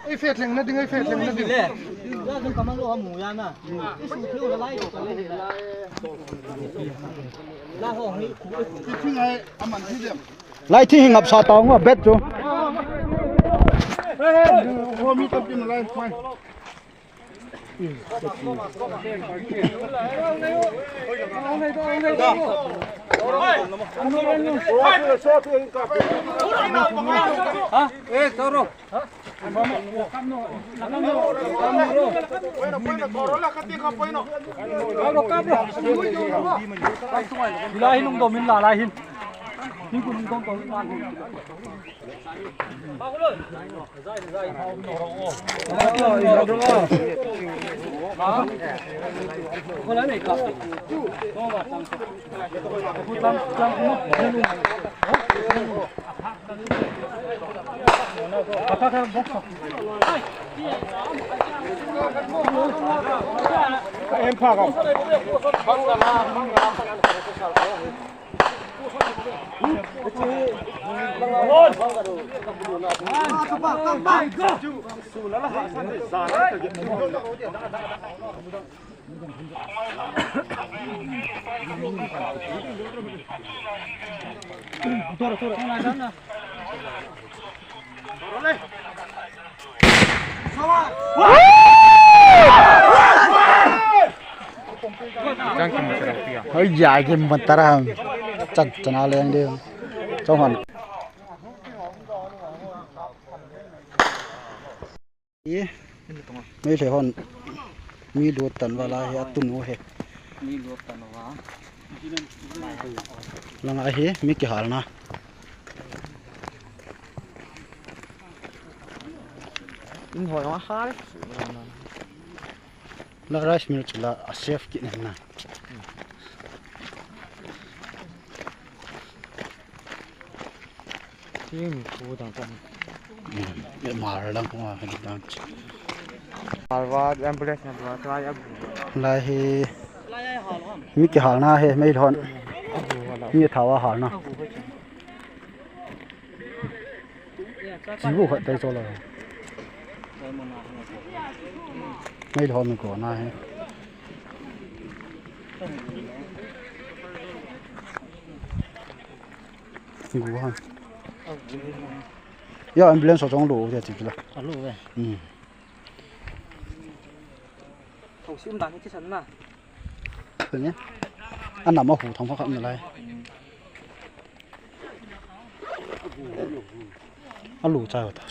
ai phết lên nó đừng ai phết lên nó đừng ra trong cầm ăn lúa mù ra mà cái sụt thiếu là lấy la hồ này cái này ăn mặn thế điểm lại thi hình ngập sa tông mà bét chú hôm nay tập kim lại quay Lahin nung domin la lahin. Ni kun nung tong man. Ba ko luôn. Dai dai. Ko la nei ka. Ko ba tang. Ko tang tang mo. Apa kan box. em pha không hơi dài cái một tara chặt chana lên đi trong hòn mấy thể hòn mi luộc tận vào lại tun ngô hết Mi luộc tận vào. lần này hết mi cái hal na In hồi nó khá. là rice mi là chef kỹ năng na Tim khu tang tang. để mà là không à hình đang Alwa ambulance na try ab. lại he mi cái hal na he mấy hòn mi tháo hal na chỉ vụ hận tay cho là mấy hòn mình có na he ngủ hả? Ya ambulance ở trong lỗ thì chỉ là. Ở lỗ về. Thầu sim đằng cái sân mà. Thế nhé. Anh nằm ở hồ thông phát khẩn này. Anh lỗ chạy ở đó.